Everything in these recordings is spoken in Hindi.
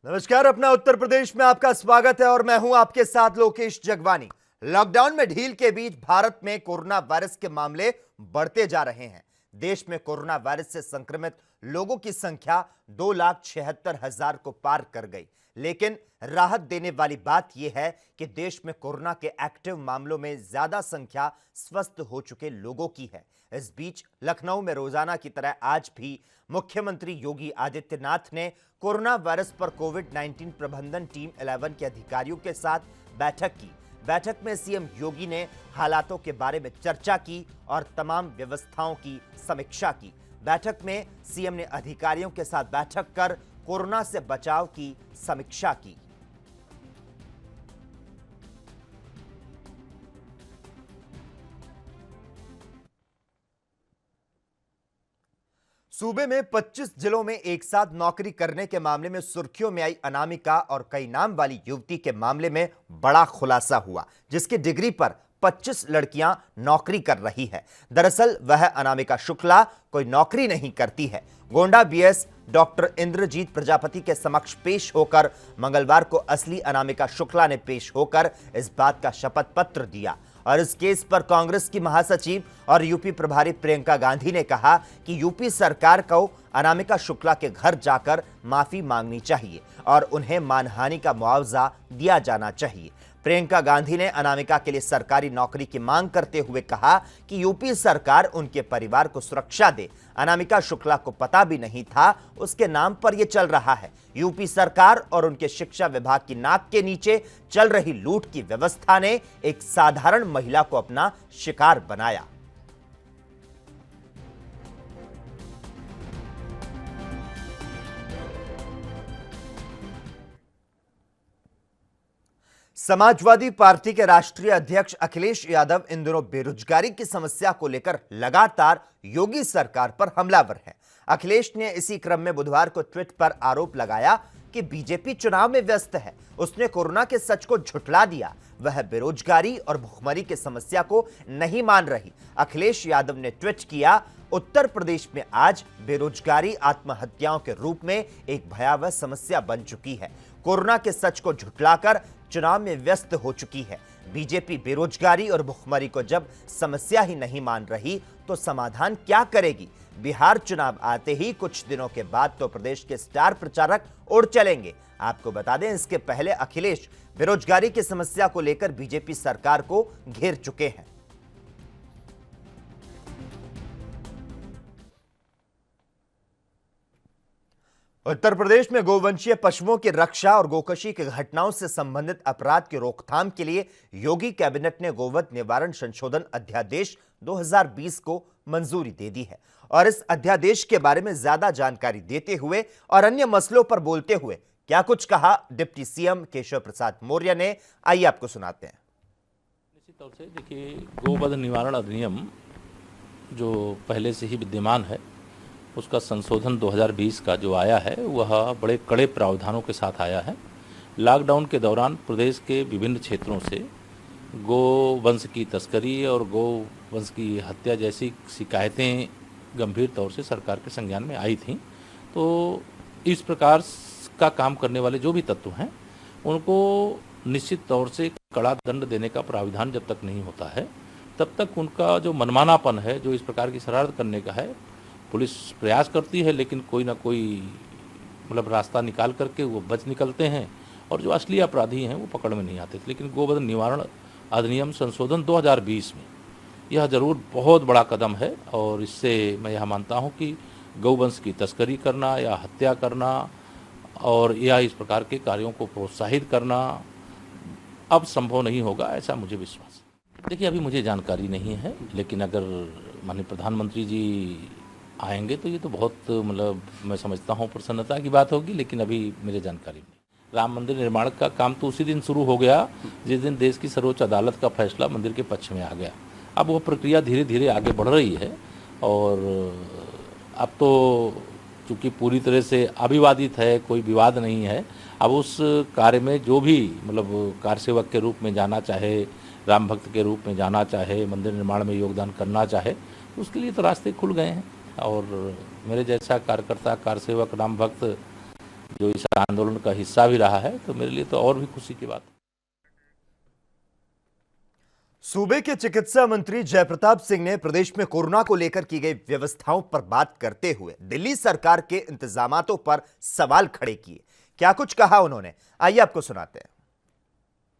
नमस्कार, अपना उत्तर प्रदेश में आपका स्वागत है और मैं हूं आपके साथ लोकेश जगवानी। लॉकडाउन में ढील के बीच भारत में कोरोना वायरस के मामले बढ़ते जा रहे हैं। देश में कोरोना वायरस से संक्रमित लोगों की संख्या 2,76,000 को पार कर गई। लेकिन राहत देने वाली बात यह है कि देश में कोरोना के एक्टिव मामलों में ज्यादा संख्या स्वस्थ हो चुके लोगों की है। इस बीच लखनऊ में रोजाना की तरह आज भी मुख्यमंत्री योगी आदित्यनाथ ने कोरोना वायरस पर कोविड-19 प्रबंधन टीम 11 के अधिकारियों के साथ बैठक की। बैठक में सीएम योगी ने हालातों के बारे में चर्चा की और तमाम व्यवस्थाओं की समीक्षा की। बैठक में सीएम ने अधिकारियों के साथ बैठक कर कोरोना से बचाव की समीक्षा की। सूबे में 25 जिलों में एक साथ नौकरी करने के मामले में सुर्खियों में आई अनामिका और कई नाम वाली युवती के मामले में बड़ा खुलासा हुआ, जिसकी डिग्री पर 25 लड़कियां नौकरी कर रही है। दरअसल वह अनामिका शुक्ला कोई नौकरी नहीं करती है। गोंडा बीएस डॉक्टर इंद्रजीत प्रजापति के समक्ष पेश होकर मंगलवार को असली अनामिका शुक्ला ने पेश होकर इस बात का शपथ पत्र दिया और इस केस पर कांग्रेस की महासचिव और यूपी प्रभारी प्रियंका गांधी ने कहा कि यूपी सरकार को अनामिका शुक्ला के घर जाकर माफी मांगनी चाहिए और उन्हें मानहानि का मुआवजा दिया जाना चाहिए। प्रियंका गांधी ने अनामिका के लिए सरकारी नौकरी की मांग करते हुए कहा कि यूपी सरकार उनके परिवार को सुरक्षा दे। अनामिका शुक्ला को पता भी नहीं था उसके नाम पर यह चल रहा है। यूपी सरकार और उनके शिक्षा विभाग की नाक के नीचे चल रही लूट की व्यवस्था ने एक साधारण महिला को अपना शिकार बनाया। समाजवादी पार्टी के राष्ट्रीय अध्यक्ष अखिलेश यादव इन दिनों बेरोजगारी की समस्या को लेकर लगातार योगी सरकार पर हमलावर हैं। अखिलेश ने इसी क्रम में बुधवार को ट्वीट पर आरोप लगाया कि बीजेपी चुनाव में व्यस्त है। उसने कोरोना के सच को झुठला दिया। वह बेरोजगारी और भुखमरी की समस्या को नहीं मान रही। अखिलेश यादव ने ट्वीट किया, उत्तर प्रदेश में आज बेरोजगारी आत्महत्याओं के रूप में एक भयावह समस्या बन चुकी है। कोरोना के सच को झुठलाकर चुनाव में व्यस्त हो चुकी है। बीजेपी बेरोजगारी और भुखमरी को जब समस्या ही नहीं मान रही तो समाधान क्या करेगी? बिहार चुनाव आते ही कुछ दिनों के बाद तो प्रदेश के स्टार प्रचारक उड़ चलेंगे। आपको बता दें, इसके पहले अखिलेश बेरोजगारी की समस्या को लेकर बीजेपी सरकार को घेर चुके हैं। उत्तर प्रदेश में गोवंशीय पशुओं की रक्षा और गोकशी की घटनाओं से संबंधित अपराध की रोकथाम के लिए योगी कैबिनेट ने गोवध निवारण संशोधन अध्यादेश 2020 को मंजूरी दे दी है। और इस अध्यादेश के बारे में ज्यादा जानकारी देते हुए और अन्य मसलों पर बोलते हुए क्या कुछ कहा डिप्टी सीएम केशव प्रसाद मौर्य ने, आइए आपको सुनाते हैं। निश्चित तौर से देखिए, गोवध निवारण अधिनियम जो पहले से ही विद्यमान है उसका संशोधन 2020 का जो आया है वह बड़े कड़े प्रावधानों के साथ आया है। लॉकडाउन के दौरान प्रदेश के विभिन्न क्षेत्रों से गोवंश की तस्करी और गोवंश की हत्या जैसी शिकायतें गंभीर तौर से सरकार के संज्ञान में आई थीं। तो इस प्रकार का काम करने वाले जो भी तत्व हैं उनको निश्चित तौर से कड़ा दंड देने का प्राविधान जब तक नहीं होता है तब तक उनका जो मनमानापन है, जो इस प्रकार की शरारत करने का है, पुलिस प्रयास करती है लेकिन कोई ना कोई रास्ता निकाल करके वो बच निकलते हैं और जो असली अपराधी हैं वो पकड़ में नहीं आते। लेकिन गोवध निवारण अधिनियम संशोधन 2020 में यह जरूर बहुत बड़ा कदम है और इससे मैं यह मानता हूं कि गौवंश की तस्करी करना या हत्या करना और या इस प्रकार के कार्यों को प्रोत्साहित करना अब संभव नहीं होगा, ऐसा मुझे विश्वास है। देखिए, अभी मुझे जानकारी नहीं है, लेकिन अगर माननीय प्रधानमंत्री जी आएंगे तो ये तो बहुत मैं समझता हूँ प्रसन्नता की बात होगी, लेकिन अभी मेरे जानकारी नहीं। राम मंदिर निर्माण का काम तो उसी दिन शुरू हो गया जिस दिन देश की सर्वोच्च अदालत का फैसला मंदिर के पक्ष में आ गया। अब वो प्रक्रिया धीरे धीरे आगे बढ़ रही है और अब तो चूँकि पूरी तरह से अविवादित है, कोई विवाद नहीं है। अब उस कार्य में जो भी कार्य सेवक के रूप में जाना चाहे, राम भक्त के रूप में जाना चाहे, मंदिर निर्माण में योगदान करना चाहे, उसके लिए तो रास्ते खुल गए हैं। और मेरे जैसा कार्यकर्ता, कार सेवक, राम भक्त जो इस आंदोलन का हिस्सा भी रहा है, तो मेरे लिए तो और भी खुशी की बात है। सूबे के चिकित्सा मंत्री जयप्रताप सिंह ने प्रदेश में कोरोना को लेकर की गई व्यवस्थाओं पर बात करते हुए दिल्ली सरकार के इंतजामातों पर सवाल खड़े किए। क्या कुछ कहा उन्होंने, आइए आपको सुनाते हैं।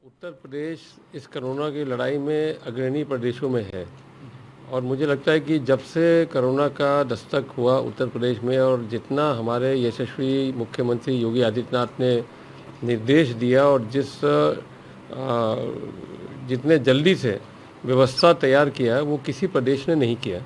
उत्तर प्रदेश इस कोरोना की लड़ाई में अग्रणी प्रदेशों में है और मुझे लगता है कि जब से कोरोना का दस्तक हुआ उत्तर प्रदेश में और जितना हमारे यशस्वी मुख्यमंत्री योगी आदित्यनाथ ने निर्देश दिया और जितने जल्दी से व्यवस्था तैयार किया वो किसी प्रदेश ने नहीं किया।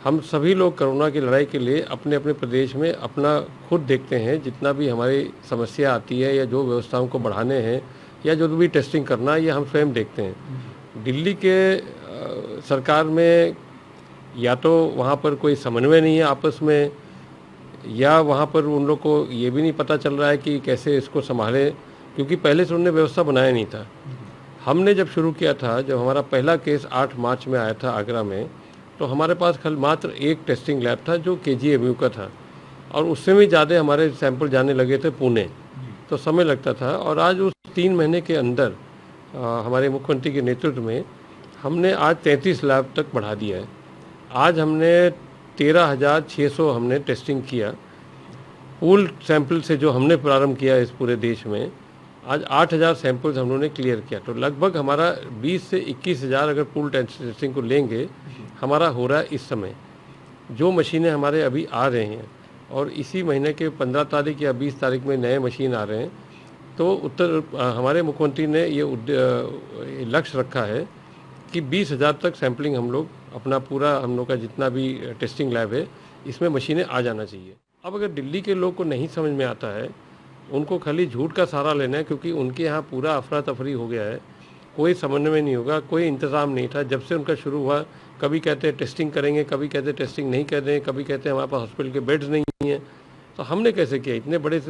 हम सभी लोग कोरोना की लड़ाई के लिए अपने अपने प्रदेश में अपना खुद देखते हैं, जितना भी हमारी समस्या आती है या जो व्यवस्थाओं को बढ़ाने हैं या जो भी टेस्टिंग करना है, ये हम स्वयं देखते हैं। दिल्ली के सरकार में या तो वहाँ पर कोई समन्वय नहीं है आपस में, या वहाँ पर उन लोग को ये भी नहीं पता चल रहा है कि कैसे इसको संभालें, क्योंकि पहले से उन्होंने व्यवस्था बनाया नहीं था। हमने जब शुरू किया था, जब हमारा पहला केस 8 मार्च में आया था आगरा में, तो हमारे पास कल मात्र एक टेस्टिंग लैब था जो KGMU का था और उससे भी ज़्यादा हमारे सैंपल जाने लगे थे पुणे, तो समय लगता था। और आज उस 3 महीने के अंदर हमारे मुख्यमंत्री के नेतृत्व में हमने आज 33 लैब तक बढ़ा दिया है। आज हमने 13,600 हमने टेस्टिंग किया पूल सैंपल से, जो हमने प्रारंभ किया इस पूरे देश में। आज 8,000 सैंपल्स हम लोगों ने क्लियर किया, तो लगभग हमारा 20 से 21,000 अगर पूल टेस्टिंग को लेंगे हमारा हो रहा है इस समय। जो मशीनें हमारे अभी आ रहे हैं और इसी महीने के 15 तारीख या 20 तारीख में नए मशीन आ रहे हैं, तो हमारे मुख्यमंत्री ने ये लक्ष्य रखा है कि 20,000 तक सैंपलिंग हम लोग अपना पूरा हम लोग का जितना भी टेस्टिंग लैब है इसमें मशीनें आ जाना चाहिए। अब अगर दिल्ली के लोग को नहीं समझ में आता है, उनको खाली झूठ का सहारा लेना है, क्योंकि उनके यहाँ पूरा अफरा तफरी हो गया है, कोई समन्वय नहीं होगा, कोई इंतज़ाम नहीं था। जब से उनका शुरू हुआ, कभी कहते हैं टेस्टिंग करेंगे, कभी कहते हैं टेस्टिंग नहीं कर रहे हैं, कभी कहते हैं हमारे पास हॉस्पिटल के बेड्स नहीं हैं। तो हमने कैसे किया? इतने बड़े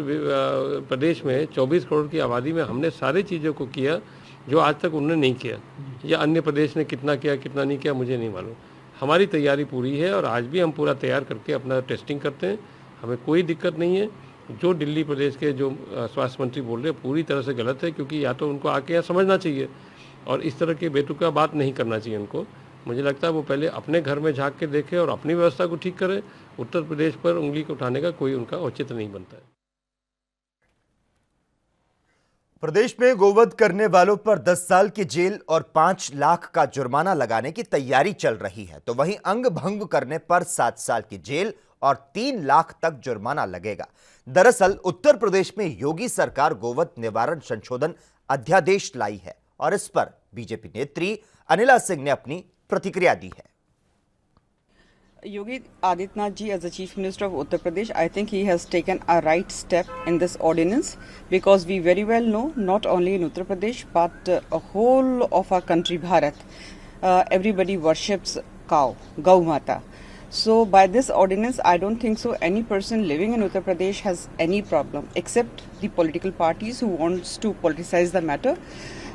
प्रदेश में 24 करोड़ की आबादी में हमने सारी चीज़ों को किया जो आज तक उन्होंने नहीं किया, या अन्य प्रदेश ने कितना किया कितना नहीं किया मुझे नहीं मालूम। हमारी तैयारी पूरी है और आज भी हम पूरा तैयार करके अपना टेस्टिंग करते हैं, हमें कोई दिक्कत नहीं है। जो दिल्ली प्रदेश के जो स्वास्थ्य मंत्री बोल रहे हैं पूरी तरह से गलत है, क्योंकि या तो उनको आके यहाँ समझना चाहिए और इस तरह की बेतुका बात नहीं करना चाहिए उनको। मुझे लगता है वो पहले अपने घर में झांक के देखें और अपनी व्यवस्था को ठीक करें। उत्तर प्रदेश पर उंगली को उठाने का कोई उनका औचित्य नहीं बनता है। प्रदेश में गोवध करने वालों पर 10 साल की जेल और 5 लाख का जुर्माना लगाने की तैयारी चल रही है, तो वहीं अंग भंग करने पर 7 साल की जेल और 3 लाख तक जुर्माना लगेगा। दरअसल उत्तर प्रदेश में योगी सरकार गोवध निवारण संशोधन अध्यादेश लाई है और इस पर बीजेपी नेत्री अनिला सिंह ने अपनी प्रतिक्रिया दी है। Yogi Adityanath ji, as the Chief Minister of Uttar Pradesh, I think he has taken a right step in this ordinance, because we very well know, not only in Uttar Pradesh but a whole of our country, Bharat, everybody worships cow, Gau Mata. So by this ordinance, I don't think so any person living in Uttar Pradesh has any problem, except the political parties who wants to politicize the matter,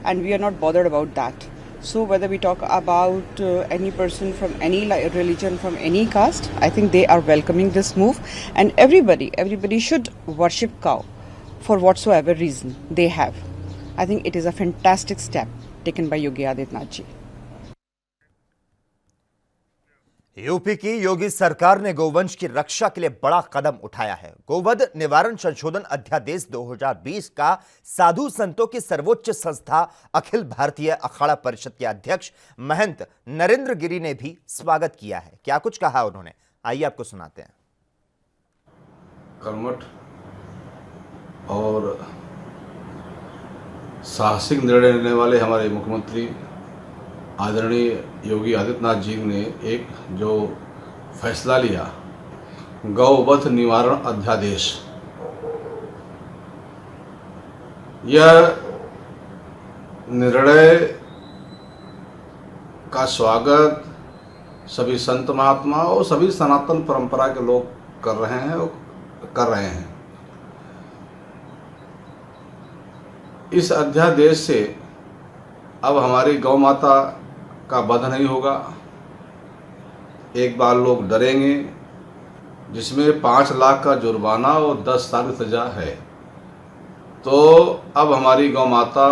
and we are not bothered about that. So whether we talk about any person from any religion, from any caste, I think they are welcoming this move, and everybody should worship cow for whatsoever reason they have. I think it is a fantastic step taken by Yogi Adityanath ji. UP की योगी सरकार ने गौवंश की रक्षा के लिए बड़ा कदम उठाया है। गोवध निवारण संशोधन अध्यादेश 2020 का साधु संतों की सर्वोच्च संस्था अखिल भारतीय अखाड़ा परिषद के अध्यक्ष महंत नरेंद्र गिरी ने भी स्वागत किया है। क्या कुछ कहा उन्होंने, आइए आपको सुनाते हैं। कर्मठ और साहसिक निर्णय लेने वाले हमारे मुख्यमंत्री आदरणीय योगी आदित्यनाथ जी ने एक जो फैसला लिया, गौवध निवारण अध्यादेश, यह निर्णय का स्वागत सभी संत महात्मा और सभी सनातन परंपरा के लोग कर रहे हैं। इस अध्यादेश से अब हमारी गौ माता का वध नहीं होगा। एक बार लोग डरेंगे, जिसमें 5 लाख का जुर्माना और 10 साल की सजा है। तो अब हमारी गौ माता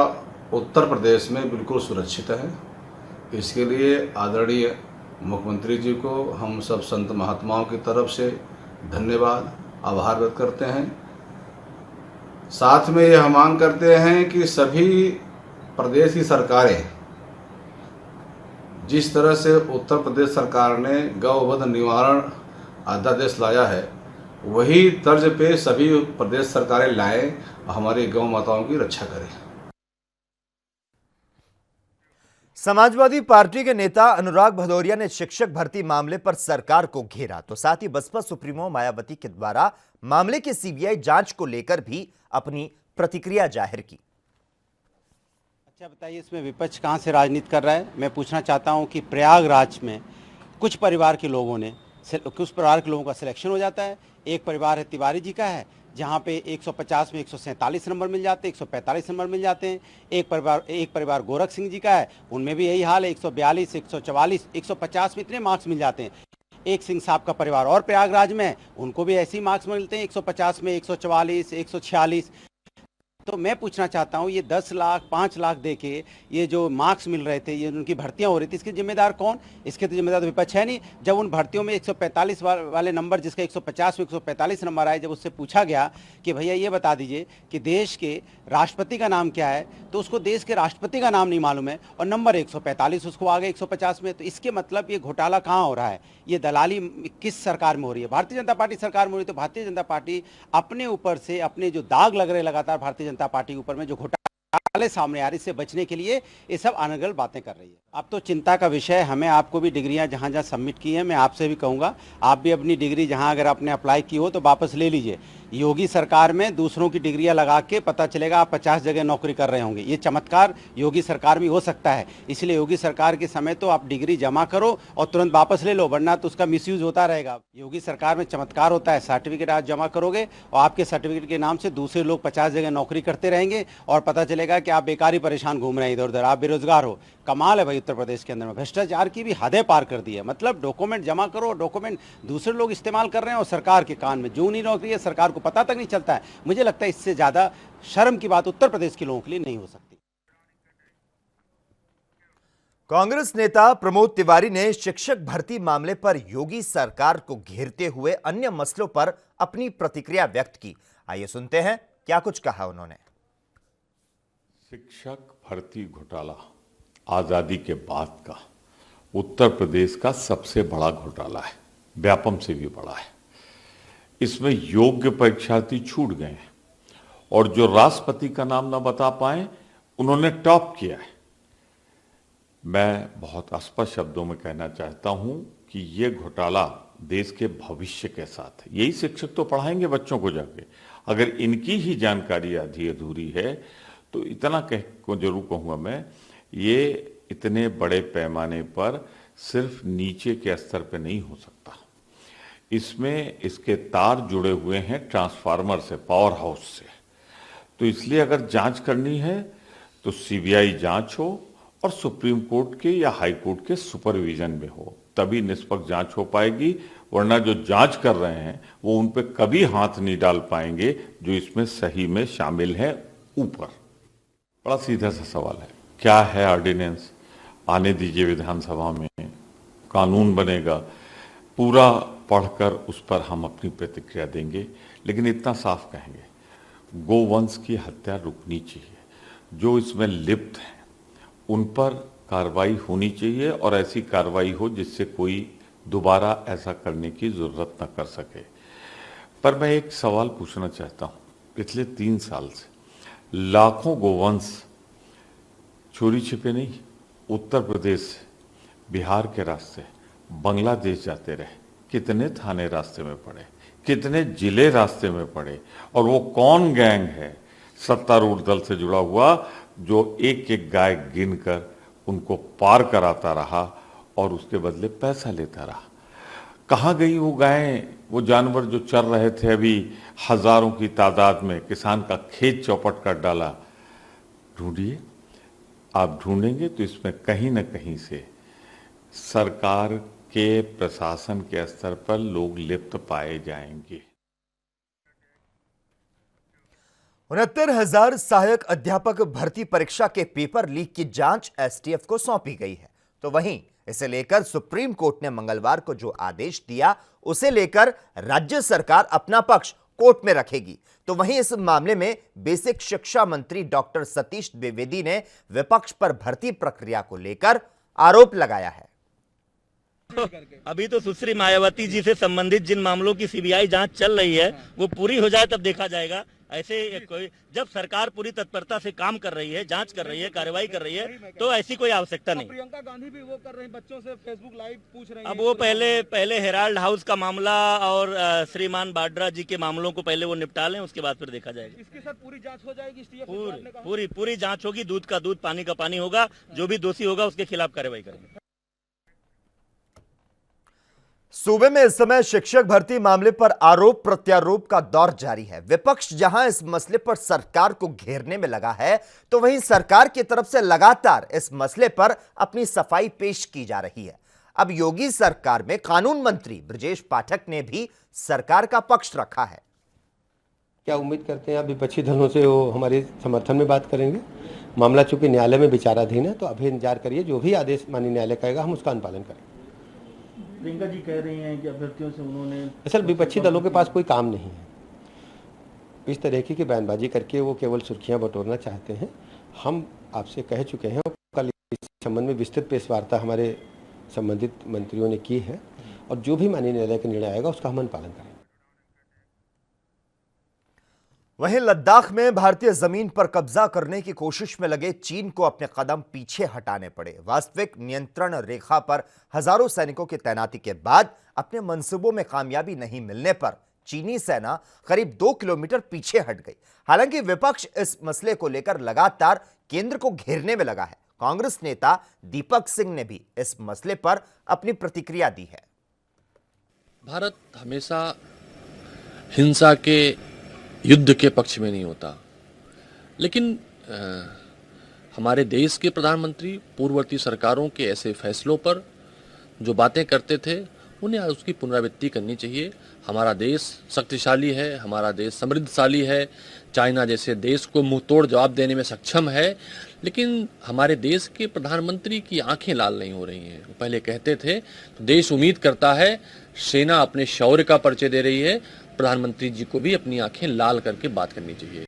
उत्तर प्रदेश में बिल्कुल सुरक्षित है। इसके लिए आदरणीय मुख्यमंत्री जी को हम सब संत महात्माओं की तरफ से धन्यवाद आभार व्यक्त करते हैं। साथ में यह मांग करते हैं कि सभी प्रदेश की सरकारें जिस तरह से उत्तर प्रदेश सरकार ने गौवध निवारण अध्यादेश लाया है, वही तर्ज पे सभी प्रदेश सरकारें लाएं, हमारी गौ माताओं की रक्षा करें। समाजवादी पार्टी के नेता अनुराग भदौरिया ने शिक्षक भर्ती मामले पर सरकार को घेरा, तो साथ ही बसपा सुप्रीमो मायावती के द्वारा मामले की सीबीआई जांच को लेकर भी अपनी प्रतिक्रिया जाहिर की। अच्छा बताइए, इसमें विपक्ष कहाँ से राजनीति कर रहा है? मैं पूछना चाहता हूँ कि प्रयागराज में कुछ परिवार के लोगों का सिलेक्शन हो जाता है। एक परिवार है तिवारी जी का है, जहाँ पे 150 में 147 नंबर मिल जाते हैं, 145 नंबर मिल जाते हैं। एक परिवार गोरख सिंह जी का है, उनमें भी यही हाल है, 142, 144, 150 में इतने मार्क्स मिल जाते हैं। एक सिंह साहब का परिवार और प्रयागराज में है, उनको भी ऐसे ही मार्क्स मिलते हैं, 150 में 144, 146। तो मैं पूछना चाहता हूँ, ये 10 लाख 5 लाख दे के ये जो मार्क्स मिल रहे थे, ये उनकी भर्तियां हो रही थी, इसके जिम्मेदार कौन? इसके तो जिम्मेदार विपक्ष है नहीं। जब उन भर्तियों में 145 वाले नंबर, जिसका 150 में 145 नंबर आए, जब उससे पूछा गया कि भैया ये बता दीजिए कि देश के राष्ट्रपति का नाम क्या है, तो उसको देश के राष्ट्रपति का नाम नहीं मालूम है और नंबर 145 उसको आ गया 150 में। तो इसके मतलब ये घोटाला कहाँ हो रहा है? ये दलाली किस सरकार में हो रही है? भारतीय जनता पार्टी सरकार में हो रही है। तो भारतीय जनता पार्टी अपने ऊपर से अपने जो दाग लग रहे लगातार भारतीय जनता पार्टी के ऊपर में, जो घोटाले सामने आ रही, इससे बचने के लिए ये सब अनर्गल बातें कर रही है। अब तो चिंता का विषय है। हमें आपको भी डिग्रियां जहां जहां सबमिट की हैं, मैं आपसे भी कहूंगा, आप भी अपनी डिग्री जहां अगर आपने अप्लाई की हो तो वापस ले लीजिए। योगी सरकार में दूसरों की डिग्रियां लगा के पता चलेगा आप 50 जगह नौकरी कर रहे होंगे। ये चमत्कार योगी सरकार में हो सकता है। इसलिए योगी सरकार के समय तो आप डिग्री जमा करो और तुरंत वापस ले लो, वरना तो उसका मिसयूज होता रहेगा। योगी सरकार में चमत्कार होता है, सर्टिफिकेट आज जमा करोगे और आपके सर्टिफिकेट के नाम से दूसरे लोग 50 जगह नौकरी करते रहेंगे और पता चलेगा कि आप बेकार ही परेशान घूम रहे हैं इधर उधर, आप बेरोजगार हो। कमाल है भाई, उत्तर प्रदेश के अंदर में भ्रष्टाचार की भी हदें पार कर दी है। मतलब डॉक्यूमेंट जमा करो, डॉक्यूमेंट दूसरे लोग इस्तेमाल कर रहे हैं और सरकार के कान में जूं नहीं नौकरी है, सरकार को पता तक नहीं चलता है। मुझे लगता है इससे ज्यादा शर्म की बात उत्तर प्रदेश के लोगों के लिए नहीं हो सकती। कांग्रेस नेता प्रमोद तिवारी ने शिक्षक भर्ती मामले पर योगी सरकार को घेरते हुए अन्य मसलों पर अपनी प्रतिक्रिया व्यक्त की। आइए सुनते हैं क्या कुछ कहा उन्होंने। शिक्षक भर्ती घोटाला आजादी के बाद का उत्तर प्रदेश का सबसे बड़ा घोटाला है, व्यापम से भी बड़ा है। इसमें योग्य परीक्षार्थी छूट गए हैं और जो राष्ट्रपति का नाम न बता पाए उन्होंने टॉप किया है। मैं बहुत स्पष्ट शब्दों में कहना चाहता हूं कि ये घोटाला देश के भविष्य के साथ है। यही शिक्षक तो पढ़ाएंगे बच्चों को जाके। अगर इनकी ही जानकारी आधी अधूरी है तो इतना को जरूर कहूँगा मैं, ये इतने बड़े पैमाने पर सिर्फ नीचे के स्तर पे नहीं हो सकता। इसमें इसके तार जुड़े हुए हैं ट्रांसफार्मर से, पावर हाउस से। तो इसलिए अगर जांच करनी है तो सीबीआई जांच हो और सुप्रीम कोर्ट के या हाई कोर्ट के सुपरविजन में हो, तभी निष्पक्ष जांच हो पाएगी। वरना जो जांच कर रहे हैं वो उन पे कभी हाथ नहीं डाल पाएंगे जो इसमें सही में शामिल है। ऊपर बड़ा सीधा सा सवाल है, क्या है ऑर्डिनेंस, आने दीजिए विधानसभा में, कानून बनेगा, पूरा पढ़कर उस पर हम अपनी प्रतिक्रिया देंगे। लेकिन इतना साफ कहेंगे, गोवंश की हत्या रुकनी चाहिए। जो इसमें लिप्त हैं उन पर कार्रवाई होनी चाहिए और ऐसी कार्रवाई हो जिससे कोई दोबारा ऐसा करने की जरूरत न कर सके। पर मैं एक सवाल पूछना चाहता हूँ, पिछले 3 साल से लाखों गोवंश चोरी छिपे नहीं उत्तर प्रदेश से, बिहार के रास्ते बांग्लादेश जाते रहे। कितने थाने रास्ते में पड़े, कितने जिले रास्ते में पड़े, और वो कौन गैंग है सत्तारूढ़ दल से जुड़ा हुआ जो एक एक गाय गिनकर उनको पार कराता रहा और उसके बदले पैसा लेता रहा। कहाँ गई वो गायें, वो जानवर जो चर रहे थे अभी हजारों की तादाद में, किसान का खेत चौपट कर डाला। ढूंढिए, आप ढूंढेंगे तो इसमें कहीं न कहीं से सरकार के प्रशासन के स्तर पर लोग लिप्त पाए जाएंगे। 69,000 सहायक अध्यापक भर्ती परीक्षा के पेपर लीक की जांच एसटीएफ को सौंपी गई है। तो वहीं इसे लेकर सुप्रीम कोर्ट ने मंगलवार को जो आदेश दिया, उसे लेकर राज्य सरकार अपना पक्ष कोर्ट में रखेगी। तो वहीं इस मामले में बेसिक शिक्षा मंत्री डॉक्टर सतीश द्विवेदी ने विपक्ष पर भर्ती प्रक्रिया को लेकर आरोप लगाया है। अभी तो सुश्री मायावती जी से संबंधित जिन मामलों की सीबीआई जांच चल रही है वो पूरी हो जाए तब देखा जाएगा। ऐसे कोई जब सरकार पूरी तत्परता से काम कर रही है, जांच कर रही है, कार्रवाई कर रही है, तो ऐसी कोई आवश्यकता नहीं। प्रियंका गांधी भी वो कर रही हैं, बच्चों से फेसबुक लाइव पूछ रही हैं। अब वो पहले हेराल्ड हाउस का मामला और श्रीमान बाड्रा जी के मामलों को पहले वो निपटा लें, उसके बाद फिर देखा जाएगा। इसके साथ पूरी जांच हो जाएगी। पूरी जांच होगी, दूध का दूध पानी का पानी होगा। जो भी दोषी होगा उसके खिलाफ कार्रवाई करेंगे। सूबे में इस समय शिक्षक भर्ती मामले पर आरोप प्रत्यारोप का दौर जारी है। विपक्ष जहां इस मसले पर सरकार को घेरने में लगा है, तो वहीं सरकार की तरफ से लगातार इस मसले पर अपनी सफाई पेश की जा रही है। अब योगी सरकार में कानून मंत्री ब्रजेश पाठक ने भी सरकार का पक्ष रखा है। क्या उम्मीद करते हैं आप विपक्षी दलों से वो हमारे समर्थन में बात करेंगे? मामला चूंकि न्यायालय में विचाराधीन है, तो अभी इंतजार करिए, जो भी आदेश माननीय न्यायालय कहेगा हम उसका अनुपालन करेंगे। प्रियंका जी कह रही हैं कि अभ्यर्थियों से उन्होंने असल विपक्षी दलों के पास कोई काम नहीं है, इस तरह की बयानबाजी करके वो केवल सुर्खियां बटोरना चाहते हैं। हम आपसे कह चुके हैं, कल इस संबंध में विस्तृत प्रेस वार्ता हमारे संबंधित मंत्रियों ने की है, और जो भी माननीय न्यायालय का निर्णय आएगा उसका हम अनुपालन करेंगे। वहीं लद्दाख में भारतीय जमीन पर कब्जा करने की कोशिश में लगे चीन को अपने कदम पीछे हटाने पड़े। वास्तविक नियंत्रण रेखा पर हजारों सैनिकों की तैनाती के बाद अपने मंसूबों में कामयाबी नहीं मिलने पर चीनी सेना करीब 2 किलोमीटर पीछे हट गई। हालांकि विपक्ष इस मसले को लेकर लगातार केंद्र को घेरने में लगा है। कांग्रेस नेता दीपक सिंह ने भी इस मसले पर अपनी प्रतिक्रिया दी है। भारत हमेशा हिंसा के, युद्ध के पक्ष में नहीं होता, लेकिन हमारे देश के प्रधानमंत्री पूर्ववर्ती सरकारों के ऐसे फैसलों पर जो बातें करते थे, उन्हें उसकी पुनरावृत्ति करनी चाहिए। हमारा देश शक्तिशाली है, हमारा देश समृद्धशाली है, चाइना जैसे देश को मुंहतोड़ जवाब देने में सक्षम है, लेकिन हमारे देश के प्रधानमंत्री की आंखें लाल नहीं हो रही हैं। वो पहले कहते थे, तो देश उम्मीद करता है, सेना अपने शौर्य का परिचय दे रही है, प्रधानमंत्री जी को भी अपनी आंखें लाल करके बात करनी चाहिए।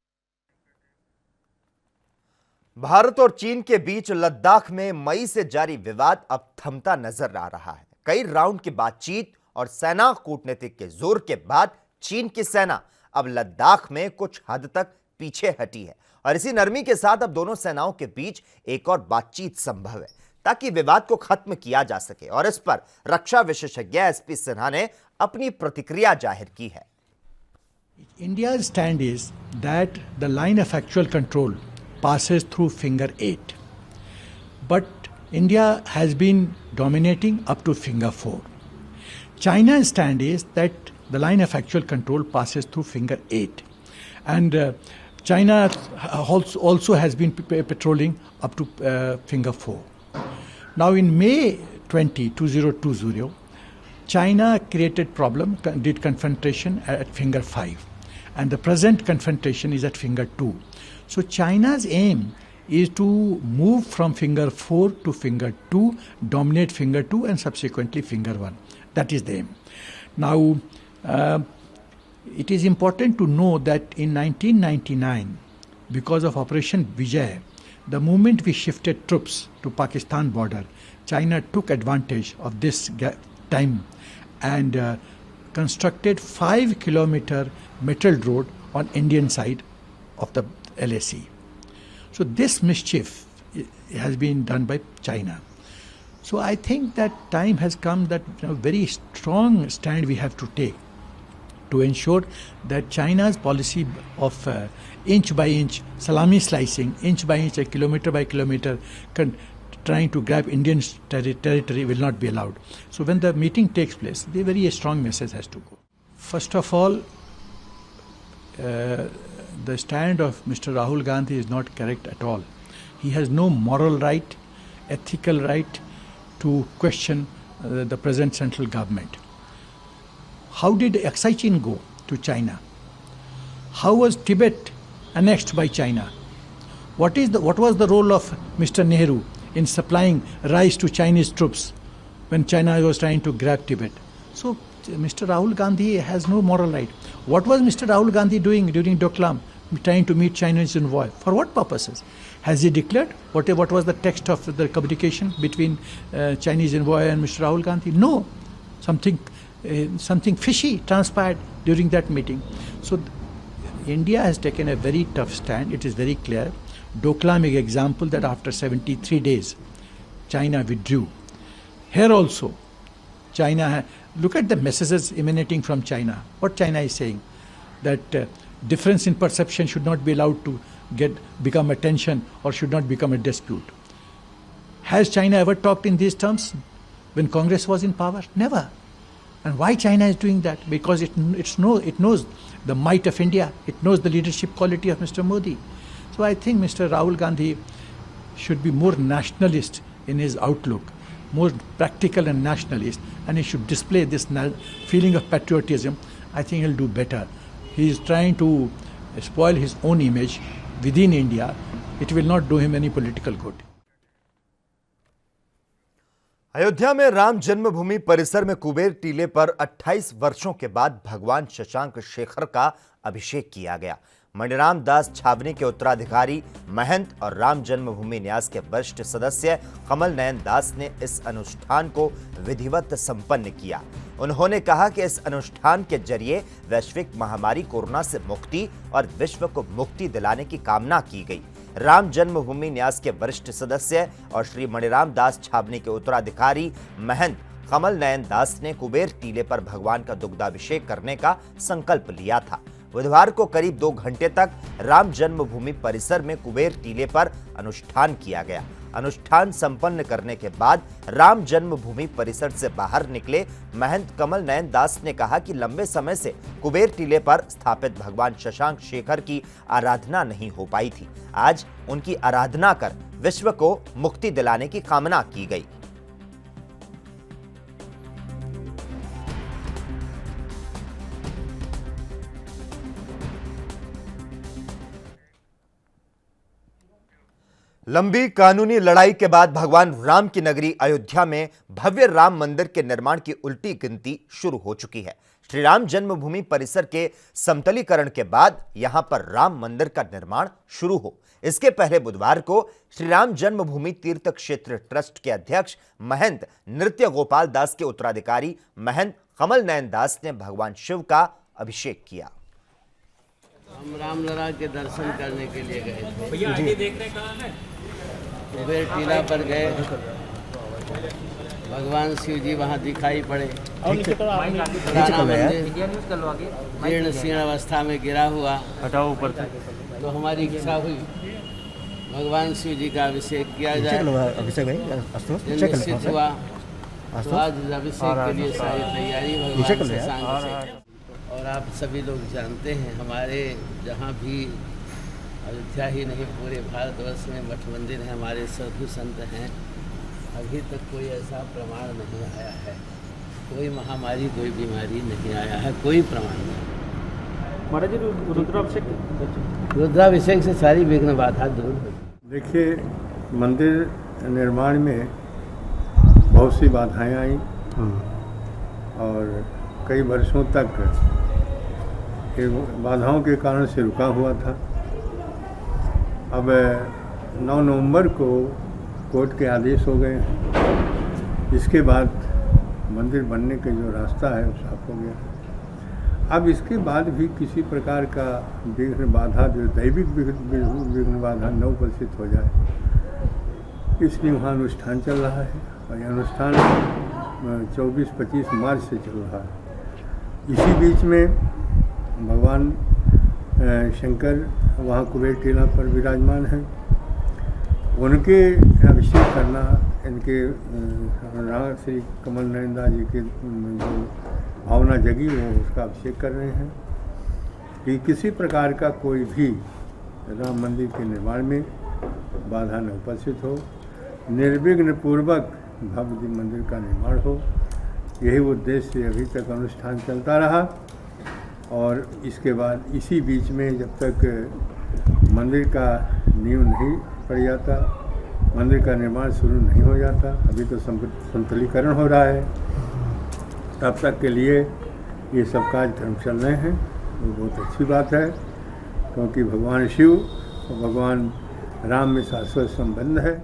भारत और चीन के बीच लद्दाख में मई से जारी विवाद अब थमता नजर आ रहा है। कई राउंड की बातचीत और सेना कूटनीतिक के जोर के बाद चीन की सेना अब लद्दाख में कुछ हद तक पीछे हटी है, और इसी नरमी के साथ अब दोनों सेनाओं के बीच एक और बातचीत संभव है, ताकि विवाद को खत्म किया जा सके। और इस पर रक्षा विशेषज्ञ एसपी सिन्हा ने अपनी प्रतिक्रिया जाहिर की है। India's stand is that the line of actual control passes through finger 8, but India has been dominating up to finger 4. China's stand is that the line of actual control passes through finger 8, and China also has been patrolling up to finger 4. Now in May 2020, China created problem, did confrontation at finger 5, and the present confrontation is at finger 2. So China's aim is to move from finger 4 to finger 2, dominate finger 2 and subsequently finger 1. That is the aim. Now, it is important to know that in 1999, because of Operation Vijay, the moment we shifted troops to Pakistan border, China took advantage of this time and constructed 5-kilometer metal road on Indian side of the LAC. So this mischief has been done by China. So I think that time has come that a very strong stand we have to take to ensure that China's policy of inch by inch, salami slicing, inch by inch, kilometer by kilometer, trying to grab Indian territory will not be allowed. So when the meeting takes place, a very strong message has to go. First of all, the stand of Mr. Rahul Gandhi is not correct at all. He has no moral right, ethical right to question the present central government. How did Aksai Chin go to China? How was Tibet annexed by China. What was the role of Mr. Nehru in supplying rice to Chinese troops when China was trying to grab Tibet? So Mr. Rahul Gandhi has no moral right. What was Mr. Rahul Gandhi doing during Doklam, trying to meet Chinese envoy? For what purposes? Has he declared? What was the text of the communication between Chinese envoy and Mr. Rahul Gandhi? No. Something fishy transpired during that meeting. So India has taken a very tough stand. It is very clear. Doklam is an example that after 73 days, China withdrew. Here also, China, look at the messages emanating from China. What China is saying, that difference in perception should not be allowed to become a tension or should not become a dispute. Has China ever talked in these terms when Congress was in power? Never. And why China is doing that? Because it knows the might of India. It knows the leadership quality of Mr. Modi. So I think Mr. Rahul Gandhi should be more nationalist in his outlook, more practical and nationalist, and he should display this feeling of patriotism. I think he'll do better. He is trying to spoil his own image within India. It will not do him any political good. Ayodhya में राम जन्मभूमि परिसर में कुबेर टीले पर 28 वर्षों के बाद भगवान शशांक शेखर का अभिषेक किया गया। मणिराम दास छावनी के उत्तराधिकारी महंत और राम जन्मभूमि न्यास के वरिष्ठ सदस्य कमल नयन दास ने इस अनुष्ठान को विधिवत संपन्न किया। उन्होंने कहा कि इस अनुष्ठान के जरिए वैश्विक महामारी कोरोना से मुक्ति और विश्व को मुक्ति दिलाने की कामना की गई। राम जन्मभूमि न्यास के वरिष्ठ सदस्य और श्री मणिराम दास छावनी के उत्तराधिकारी महंत कमल नयन दास ने कुबेर टीले पर भगवान का दुग्धाभिषेक करने का संकल्प लिया था। बुधवार को करीब 2 घंटे तक राम जन्मभूमि परिसर में कुबेर टीले पर अनुष्ठान किया गया। अनुष्ठान संपन्न करने के बाद राम जन्मभूमि परिसर से बाहर निकले महंत कमल नयन दास ने कहा कि लंबे समय से कुबेर टीले पर स्थापित भगवान शशांक शेखर की आराधना नहीं हो पाई थी। आज उनकी आराधना कर विश्व को मुक्ति दिलाने की कामना की गई। लंबी कानूनी लड़ाई के बाद भगवान राम की नगरी अयोध्या में भव्य राम मंदिर के निर्माण की उल्टी गिनती शुरू हो चुकी है। श्री राम जन्मभूमि परिसर के समतलीकरण के बाद यहां पर राम मंदिर का निर्माण शुरू हो, इसके पहले बुधवार को श्री राम जन्मभूमि तीर्थ क्षेत्र ट्रस्ट के अध्यक्ष महंत नृत्य गोपाल दास के उत्तराधिकारी महंत कमल नयन दास ने भगवान शिव का अभिषेक किया। हम रामलला के दर्शन करने के लिए गए थे। भैया आगे देख रहे कहाँ है? कुबेर टीला पर गए, भगवान शिव जी वहाँ दिखाई पड़े। पुराना मंदिर जीर्ण शीर्ण अवस्था में गिरा हुआ, हटाओ ऊपर से। तो हमारी इच्छा हुई भगवान शिव जी का अभिषेक किया जाए। निश्चित हुआ तो आज अभिषेक के लिए सारी तैयारी भगवान शशांक से। और आप सभी लोग जानते हैं हमारे जहाँ भी अयोध्या ही नहीं पूरे भारतवर्ष में मठ मंदिर हैं, हमारे साधु संत हैं, अभी तक कोई ऐसा प्रमाण नहीं आया है, कोई महामारी कोई बीमारी नहीं आया है, कोई प्रमाण नहीं। महाराज जी रुद्राभिषेक से सारी विघ्न बाधा दूर हो। देखिए, मंदिर निर्माण में बहुत सी बाधाएं आई और कई वर्षों तक बाधाओं के कारण से रुका हुआ था। अब 9 नवंबर को कोर्ट के आदेश हो गए हैं। इसके बाद मंदिर बनने का जो रास्ता है वो साफ हो गया। अब इसके बाद भी किसी प्रकार का विघ्न बाधा, जो दैविक विघ्न बाधा न उपस्थित हो जाए, इसलिए वहाँ अनुष्ठान चल रहा है और यह अनुष्ठान 24-25 मार्च से चल रहा है। इसी बीच में भगवान शंकर वहाँ कुबेर टीला पर विराजमान हैं। उनके अभिषेक करना, इनके राम श्री कमल नयन दास जी के जो भावना जगी वो उसका अभिषेक कर रहे हैं कि किसी प्रकार का कोई भी राम मंदिर के निर्माण में बाधा न उपस्थित हो, निर्विघ्न पूर्वक भव्य मंदिर का निर्माण हो। यही उद्देश्य से अभी तक अनुष्ठान चलता रहा और इसके बाद इसी बीच में जब तक मंदिर का नींव नहीं पड़ जाता, मंदिर का निर्माण शुरू नहीं हो जाता। अभी तो समतलीकरण हो रहा है, तब तक के लिए ये सब काज धर्म चल रहे हैं। वो बहुत अच्छी बात है, क्योंकि भगवान शिव और भगवान राम में शाश्वत संबंध है।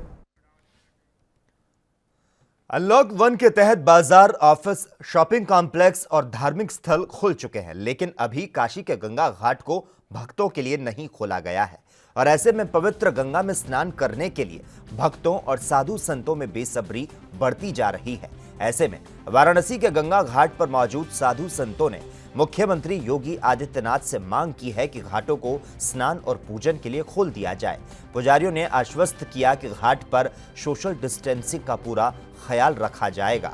अनलॉक 1 के तहत बाजार, ऑफिस, शॉपिंग कॉम्प्लेक्स और धार्मिक स्थल खुल चुके हैं, लेकिन अभी काशी के गंगा घाट को भक्तों के लिए नहीं खोला गया है और ऐसे में पवित्र गंगा में स्नान करने के लिए भक्तों और साधु संतों में बेसब्री बढ़ती जा रही है। ऐसे में वाराणसी के गंगा घाट पर मौजूद साधु संतों ने मुख्यमंत्री योगी आदित्यनाथ से मांग की है कि घाटों को स्नान और पूजन के लिए खोल दिया जाए। पुजारियों ने आश्वस्त किया कि घाट पर सोशल डिस्टेंसिंग का पूरा ख्याल रखा जाएगा।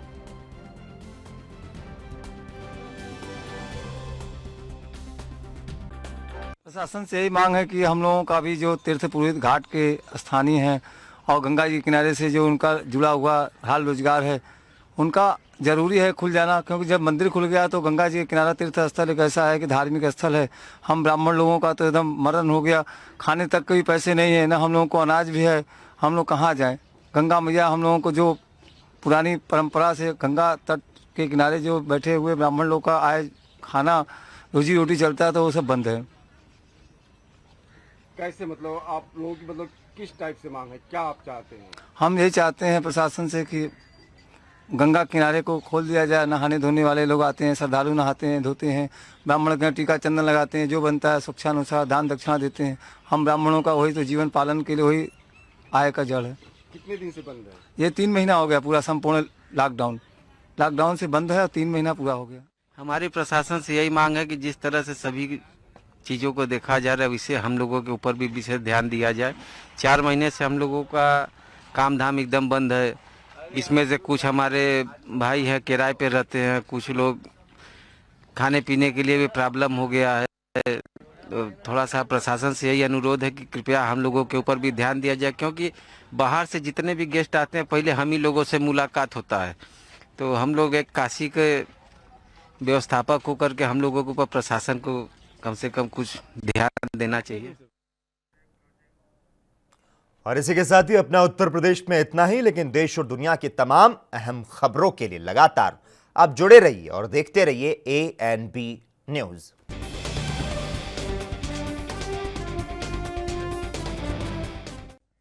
प्रशासन से यही मांग है कि हम लोगों का भी जो तीर्थ पुरोहित घाट के स्थानीय हैं और गंगा जी किनारे से जो उनका जुड़ा हुआ हाल रोजगार है, उनका जरूरी है खुल जाना, क्योंकि जब मंदिर खुल गया तो गंगा जी के किनारा तीर्थ स्थल एक ऐसा है कि धार्मिक स्थल है। हम ब्राह्मण लोगों का तो एकदम मरण हो गया, खाने तक के भी पैसे नहीं है ना, हम लोगों को अनाज भी है, हम लोग कहाँ जाएं। गंगा मैया हम लोगों को जो पुरानी परंपरा से गंगा तट के किनारे जो बैठे हुए ब्राह्मण लोग का आय खाना रोजी रोटी चलता है, तो वो सब बंद है। कैसे मतलब आप लोगों की मतलब किस टाइप से मांग है, क्या आप चाहते हैं? हम यही चाहते हैं प्रशासन से कि गंगा किनारे को खोल दिया जाए। नहाने धोने वाले लोग आते हैं, श्रद्धालु नहाते हैं, धोते हैं, ब्राह्मण का टीका चंदन लगाते हैं, जो बनता है सुक्षानुसार दान दक्षिणा देते हैं। हम ब्राह्मणों का वही तो जीवन पालन के लिए वही आय का जड़ है। कितने दिन से बंद है? ये 3 महीना हो गया पूरा संपूर्ण लॉकडाउन से बंद है और 3 महीना पूरा हो गया। हमारी प्रशासन से यही मांग है कि जिस तरह से सभी चीज़ों को देखा जा रहा है, वैसे हम लोगों के ऊपर भी विशेष ध्यान दिया जाए। 4 महीने से हम लोगों का काम धाम एकदम बंद है। इसमें से कुछ हमारे भाई हैं किराए पे रहते हैं, कुछ लोग खाने पीने के लिए भी प्रॉब्लम हो गया है। तो थोड़ा सा प्रशासन से यही अनुरोध है कि कृपया हम लोगों के ऊपर भी ध्यान दिया जाए, क्योंकि बाहर से जितने भी गेस्ट आते हैं पहले हम ही लोगों से मुलाकात होता है। तो हम लोग एक काशी के व्यवस्थापक होकर के हम लोगों के ऊपर प्रशासन को कम से कम कुछ ध्यान देना चाहिए। और इसी के साथ ही अपना उत्तर प्रदेश में इतना ही, लेकिन देश और दुनिया की तमाम अहम खबरों के लिए लगातार आप जुड़े रहिए और देखते रहिए ANB न्यूज़।